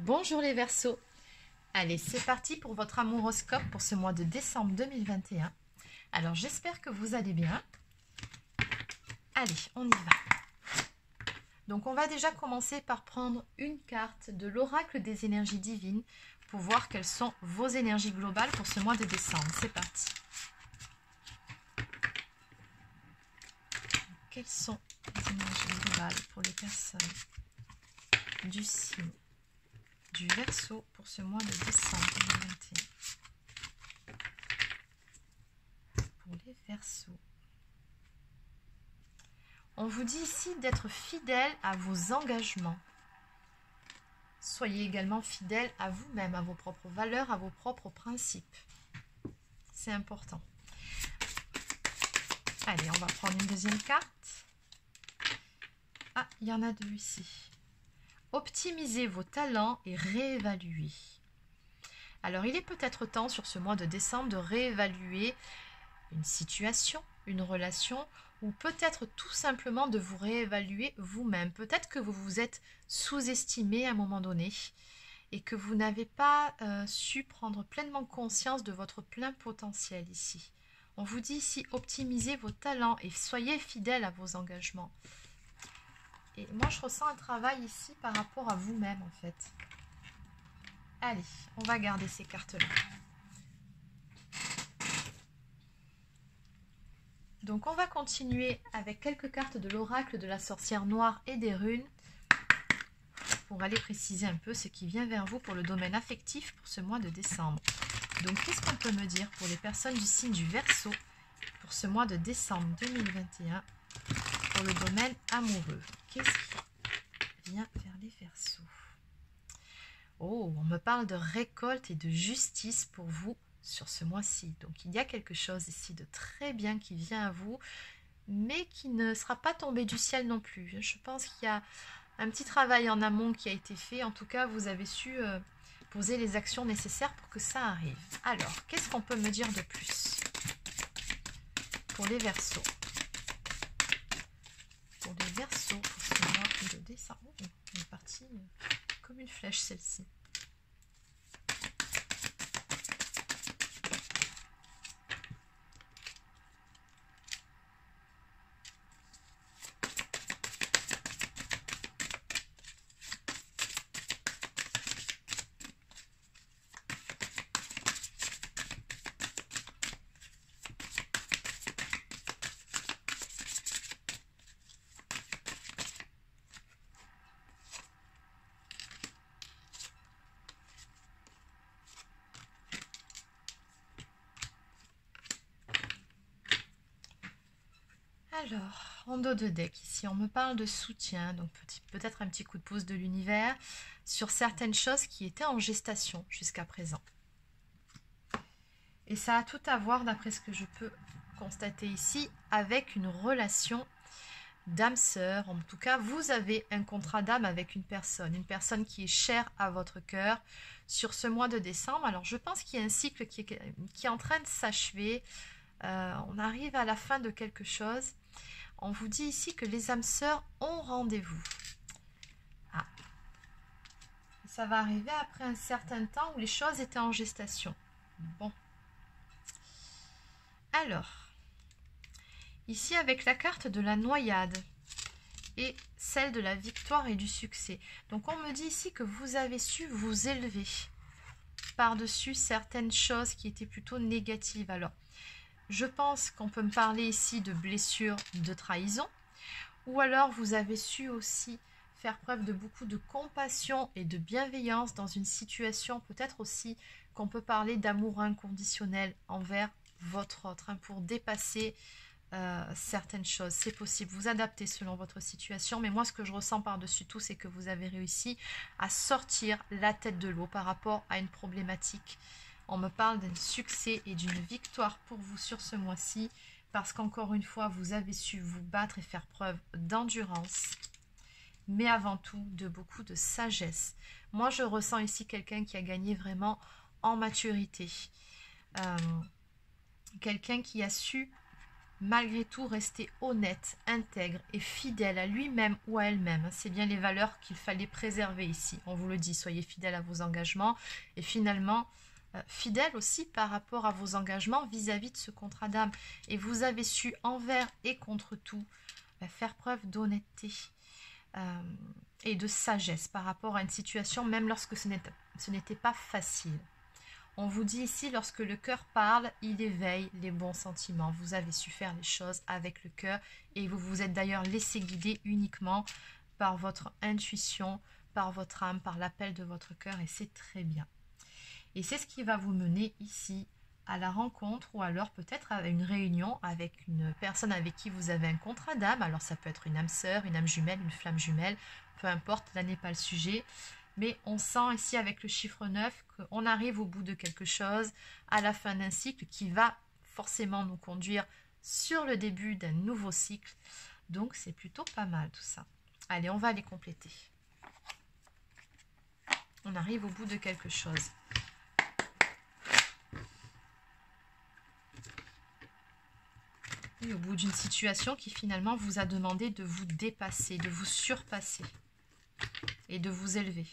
Bonjour les Verseaux. Allez, c'est parti pour votre amouroscope pour ce mois de décembre 2021. Alors, j'espère que vous allez bien. Allez, on y va. Donc, on va déjà commencer par prendre une carte de l'oracle des énergies divines pour voir quelles sont vos énergies globales pour ce mois de décembre. C'est parti. Quelles sont les énergies globales pour les personnes du signe du Verseau pour ce mois de décembre 2021. Pour les Verseaux. On vous dit ici d'être fidèle à vos engagements. Soyez également fidèle à vous-même, à vos propres valeurs, à vos propres principes. C'est important. Allez, on va prendre une deuxième carte. Ah, il y en a deux ici. Optimisez vos talents et réévaluez. Alors, il est peut-être temps sur ce mois de décembre de réévaluer une situation, une relation, ou peut-être tout simplement de vous réévaluer vous-même. Peut-être que vous vous êtes sous-estimé à un moment donné et que vous n'avez pas su prendre pleinement conscience de votre plein potentiel ici. On vous dit ici, optimisez vos talents et soyez fidèle à vos engagements. Et moi, je ressens un travail ici par rapport à vous-même, en fait. Allez, on va garder ces cartes-là. Donc, on va continuer avec quelques cartes de l'oracle de la sorcière noire et des runes pour aller préciser un peu ce qui vient vers vous pour le domaine affectif pour ce mois de décembre. Donc, qu'est-ce qu'on peut me dire pour les personnes du signe du Verseau pour ce mois de décembre 2021 pour le domaine amoureux? Qu'est-ce qui vient vers les Verseaux? Oh, on me parle de récolte et de justice pour vous sur ce mois-ci. Donc, il y a quelque chose ici de très bien qui vient à vous, mais qui ne sera pas tombé du ciel non plus. Je pense qu'il y a un petit travail en amont qui a été fait. En tout cas, vous avez su poser les actions nécessaires pour que ça arrive. Alors, qu'est-ce qu'on peut me dire de plus pour les Verseaux? Pour les Verseaux, pour ce mois de décembre. Oh, elle est partie comme une flèche celle-ci. Alors, en dos de deck, ici, on me parle de soutien, donc peut-être un petit coup de pouce de l'univers sur certaines choses qui étaient en gestation jusqu'à présent. Et ça a tout à voir, d'après ce que je peux constater ici, avec une relation d'âme sœur. En tout cas, vous avez un contrat d'âme avec une personne qui est chère à votre cœur sur ce mois de décembre. Alors, je pense qu'il y a un cycle qui est en train de s'achever. On arrive à la fin de quelque chose. On vous dit ici que les âmes sœurs ont rendez-vous. Ah. Ça va arriver après un certain temps où les choses étaient en gestation. Bon. Alors, ici avec la carte de la noyade et celle de la victoire et du succès. Donc on me dit ici que vous avez su vous élever par-dessus certaines choses qui étaient plutôt négatives. Alors, je pense qu'on peut me parler ici de blessures, de trahison, ou alors vous avez su aussi faire preuve de beaucoup de compassion et de bienveillance dans une situation, peut-être aussi qu'on peut parler d'amour inconditionnel envers votre autre, pour dépasser certaines choses. C'est possible, vous adaptez selon votre situation, mais moi ce que je ressens par-dessus tout, c'est que vous avez réussi à sortir la tête de l'eau par rapport à une problématique. On me parle d'un succès et d'une victoire pour vous sur ce mois-ci, parce qu'encore une fois, vous avez su vous battre et faire preuve d'endurance, mais avant tout, de beaucoup de sagesse. Moi, je ressens ici quelqu'un qui a gagné vraiment en maturité. Quelqu'un qui a su malgré tout rester honnête, intègre et fidèle à lui-même ou à elle-même. C'est bien les valeurs qu'il fallait préserver ici. On vous le dit, soyez fidèle à vos engagements et finalement fidèle aussi par rapport à vos engagements vis-à-vis de ce contrat d'âme. Et vous avez su envers et contre tout faire preuve d'honnêteté et de sagesse par rapport à une situation, même lorsque ce n'était pas facile. On vous dit ici, lorsque le cœur parle, il éveille les bons sentiments. Vous avez su faire les choses avec le cœur et vous vous êtes d'ailleurs laissé guider uniquement par votre intuition, par votre âme, par l'appel de votre cœur et c'est très bien. Et c'est ce qui va vous mener ici à la rencontre ou alors peut-être à une réunion avec une personne avec qui vous avez un contrat d'âme. Alors ça peut être une âme sœur, une âme jumelle, une flamme jumelle, peu importe, là n'est pas le sujet. Mais on sent ici avec le chiffre 9 qu'on arrive au bout de quelque chose, à la fin d'un cycle qui va forcément nous conduire sur le début d'un nouveau cycle. Donc c'est plutôt pas mal tout ça. Allez, on va les compléter. On arrive au bout de quelque chose. Et au bout d'une situation qui finalement vous a demandé de vous dépasser, de vous surpasser et de vous élever.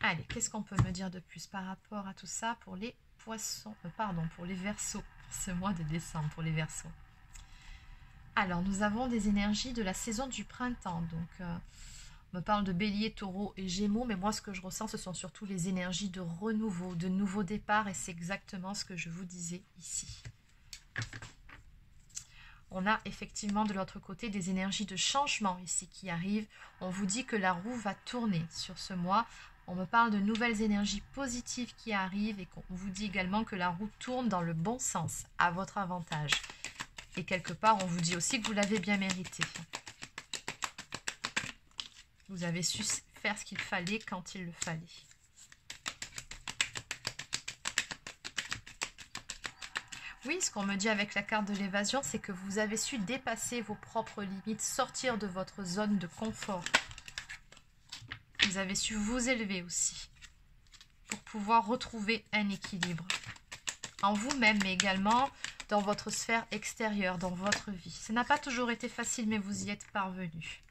Allez, qu'est-ce qu'on peut me dire de plus par rapport à tout ça pour les poissons, pour les Verseaux, pour ce mois de décembre, pour les Verseaux. Alors, nous avons des énergies de la saison du printemps, donc on me parle de Bélier, Taureau et Gémeaux, mais moi ce que je ressens, ce sont surtout les énergies de renouveau, de nouveau départ, et c'est exactement ce que je vous disais ici. On a effectivement de l'autre côté des énergies de changement ici qui arrivent. On vous dit que la roue va tourner sur ce mois. On me parle de nouvelles énergies positives qui arrivent et qu'on vous dit également que la roue tourne dans le bon sens, à votre avantage. Et quelque part, on vous dit aussi que vous l'avez bien mérité. Vous avez su faire ce qu'il fallait quand il le fallait. Oui, ce qu'on me dit avec la carte de l'évasion, c'est que vous avez su dépasser vos propres limites, sortir de votre zone de confort. Vous avez su vous élever aussi pour pouvoir retrouver un équilibre en vous-même, mais également dans votre sphère extérieure, dans votre vie. Ça n'a pas toujours été facile, mais vous y êtes parvenu.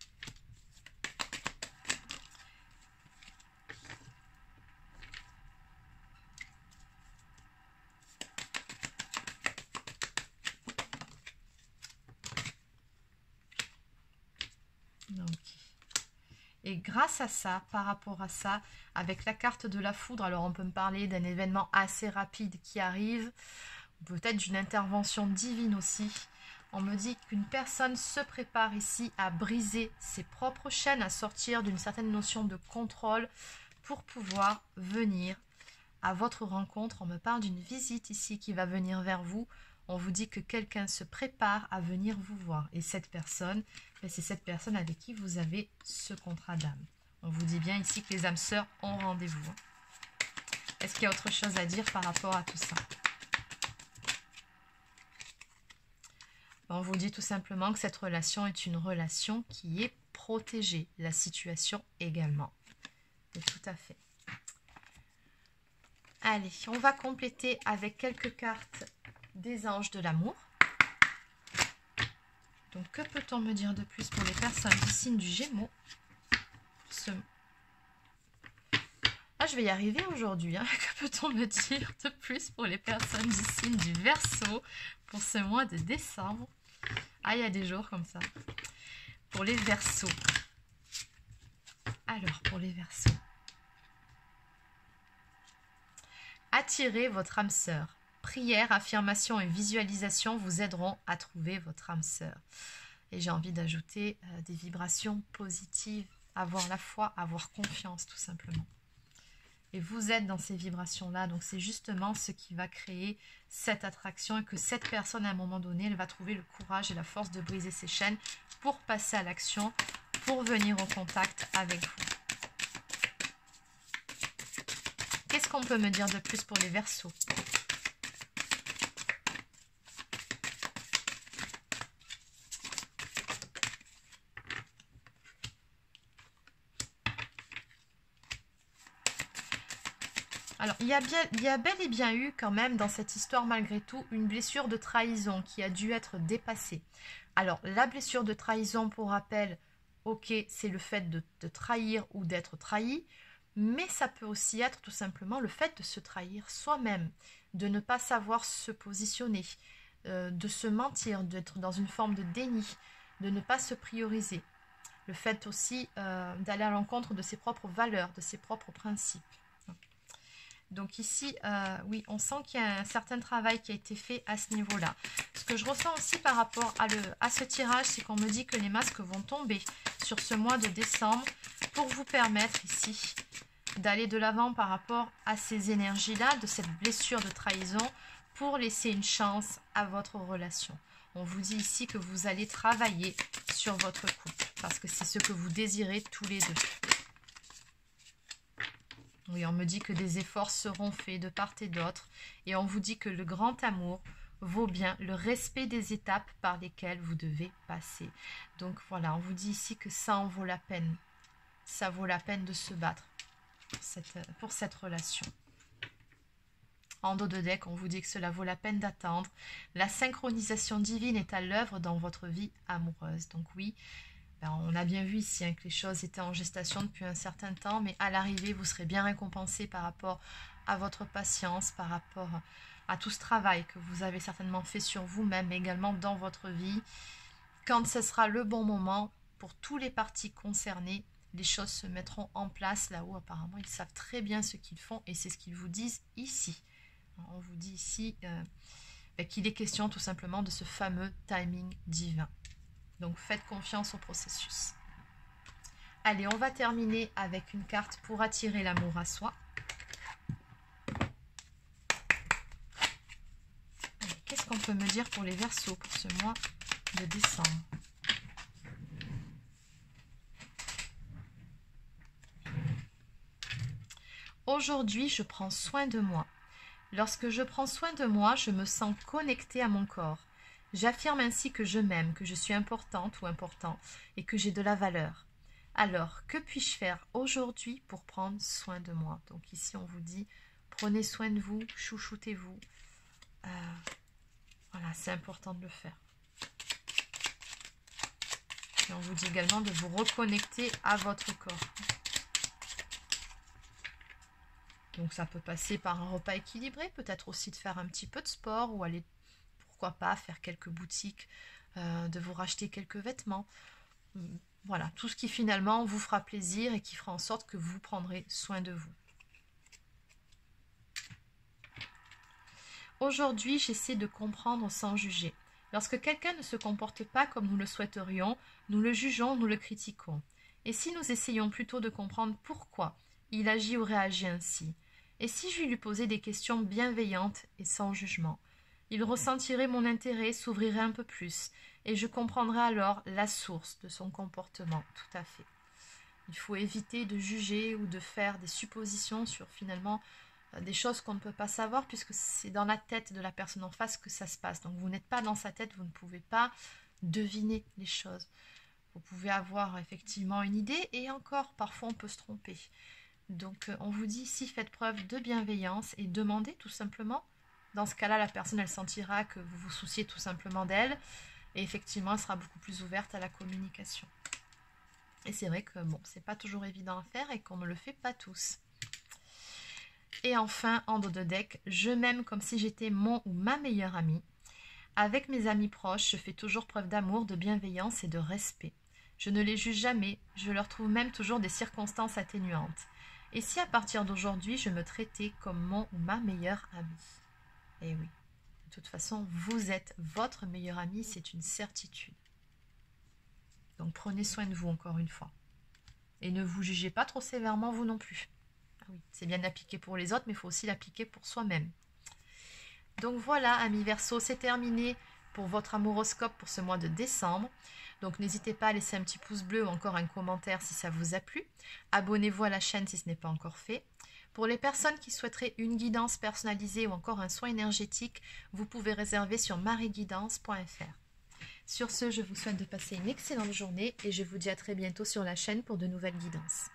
Et grâce à ça, par rapport à ça, avec la carte de la foudre, alors on peut me parler d'un événement assez rapide qui arrive, peut-être d'une intervention divine aussi. On me dit qu'une personne se prépare ici à briser ses propres chaînes, à sortir d'une certaine notion de contrôle pour pouvoir venir à votre rencontre. On me parle d'une visite ici qui va venir vers vous. On vous dit que quelqu'un se prépare à venir vous voir. Et cette personne, c'est cette personne avec qui vous avez ce contrat d'âme. On vous dit bien ici que les âmes sœurs ont rendez-vous. Est-ce qu'il y a autre chose à dire par rapport à tout ça? On vous dit tout simplement que cette relation est une relation qui est protégée. La situation également. Et tout à fait. Allez, on va compléter avec quelques cartes des anges de l'amour. Donc, que peut-on me dire de plus pour les personnes du signe du Gémeaux? Ah, je vais y arriver aujourd'hui. Hein. Que peut-on me dire de plus pour les personnes du signe du Verseau pour ce mois de décembre? Ah, il y a des jours comme ça. Pour les Verseaux. Alors, pour les Verseaux. Attirez votre âme sœur. Prière, affirmation et visualisation vous aideront à trouver votre âme sœur. Et j'ai envie d'ajouter des vibrations positives, avoir la foi, avoir confiance tout simplement. Et vous êtes dans ces vibrations-là, donc c'est justement ce qui va créer cette attraction et que cette personne à un moment donné, elle va trouver le courage et la force de briser ses chaînes pour passer à l'action, pour venir au contact avec vous. Qu'est-ce qu'on peut me dire de plus pour les Verseaux ? Alors, il y a bel et bien eu quand même dans cette histoire malgré tout une blessure de trahison qui a dû être dépassée. Alors, la blessure de trahison, pour rappel, ok, c'est le fait de trahir ou d'être trahi, mais ça peut aussi être tout simplement le fait de se trahir soi-même, de ne pas savoir se positionner, de se mentir, d'être dans une forme de déni, de ne pas se prioriser. Le fait aussi d'aller à l'encontre de ses propres valeurs, de ses propres principes. Donc ici, oui, on sent qu'il y a un certain travail qui a été fait à ce niveau-là. Ce que je ressens aussi par rapport à ce tirage, c'est qu'on me dit que les masques vont tomber sur ce mois de décembre pour vous permettre ici d'aller de l'avant par rapport à ces énergies-là, de cette blessure de trahison, pour laisser une chance à votre relation. On vous dit ici que vous allez travailler sur votre couple, parce que c'est ce que vous désirez tous les deux. Oui, on me dit que des efforts seront faits de part et d'autre, et on vous dit que le grand amour vaut bien le respect des étapes par lesquelles vous devez passer. Donc voilà, on vous dit ici que ça en vaut la peine. Ça vaut la peine de se battre pour cette relation. En dos de deck, on vous dit que cela vaut la peine d'attendre. La synchronisation divine est à l'œuvre dans votre vie amoureuse. Donc oui, on a bien vu ici que les choses étaient en gestation depuis un certain temps, mais à l'arrivée, vous serez bien récompensé par rapport à votre patience, par rapport à tout ce travail que vous avez certainement fait sur vous-même, mais également dans votre vie. Quand ce sera le bon moment, pour tous les parties concernées, les choses se mettront en place là-haut. Apparemment, ils savent très bien ce qu'ils font et c'est ce qu'ils vous disent ici. On vous dit ici qu'il est question tout simplement de ce fameux timing divin. Donc, faites confiance au processus. Allez, on va terminer avec une carte pour attirer l'amour à soi. Qu'est-ce qu'on peut me dire pour les Verseaux pour ce mois de décembre? Aujourd'hui, je prends soin de moi. Lorsque je prends soin de moi, je me sens connectée à mon corps. J'affirme ainsi que je m'aime, que je suis importante ou important et que j'ai de la valeur. Alors, que puis-je faire aujourd'hui pour prendre soin de moi? Donc ici, on vous dit, prenez soin de vous, chouchoutez-vous. Voilà, c'est important de le faire. Et on vous dit également de vous reconnecter à votre corps. Donc ça peut passer par un repas équilibré, peut-être aussi de faire un petit peu de sport ou aller, pourquoi pas, faire quelques boutiques, de vous racheter quelques vêtements. Voilà, tout ce qui finalement vous fera plaisir et qui fera en sorte que vous prendrez soin de vous. Aujourd'hui, j'essaie de comprendre sans juger. Lorsque quelqu'un ne se comporte pas comme nous le souhaiterions, nous le jugeons, nous le critiquons. Et si nous essayons plutôt de comprendre pourquoi il agit ou réagit ainsi? Et si je lui posais des questions bienveillantes et sans jugement? Il ressentirait mon intérêt, s'ouvrirait un peu plus, et je comprendrais alors la source de son comportement, tout à fait. Il faut éviter de juger ou de faire des suppositions sur finalement des choses qu'on ne peut pas savoir, puisque c'est dans la tête de la personne en face que ça se passe. Donc vous n'êtes pas dans sa tête, vous ne pouvez pas deviner les choses. Vous pouvez avoir effectivement une idée, et encore, parfois on peut se tromper. Donc on vous dit ici, faites preuve de bienveillance et demandez tout simplement. Dans ce cas-là, la personne, elle sentira que vous vous souciez tout simplement d'elle. Et effectivement, elle sera beaucoup plus ouverte à la communication. Et c'est vrai que bon, c'est pas toujours évident à faire et qu'on ne le fait pas tous. Et enfin, en dos de deck, je m'aime comme si j'étais mon ou ma meilleure amie. Avec mes amis proches, je fais toujours preuve d'amour, de bienveillance et de respect. Je ne les juge jamais, je leur trouve même toujours des circonstances atténuantes. Et si à partir d'aujourd'hui, je me traitais comme mon ou ma meilleure amie? Eh oui, de toute façon, vous êtes votre meilleure amie, c'est une certitude. Donc prenez soin de vous encore une fois. Et ne vous jugez pas trop sévèrement vous non plus. Ah oui, c'est bien d'appliquer pour les autres, mais il faut aussi l'appliquer pour soi-même. Donc voilà, amis Verseau, c'est terminé pour votre amouroscope pour ce mois de décembre. Donc n'hésitez pas à laisser un petit pouce bleu ou encore un commentaire si ça vous a plu. Abonnez-vous à la chaîne si ce n'est pas encore fait. Pour les personnes qui souhaiteraient une guidance personnalisée ou encore un soin énergétique, vous pouvez réserver sur marieguidance.fr. Sur ce, je vous souhaite de passer une excellente journée et je vous dis à très bientôt sur la chaîne pour de nouvelles guidances.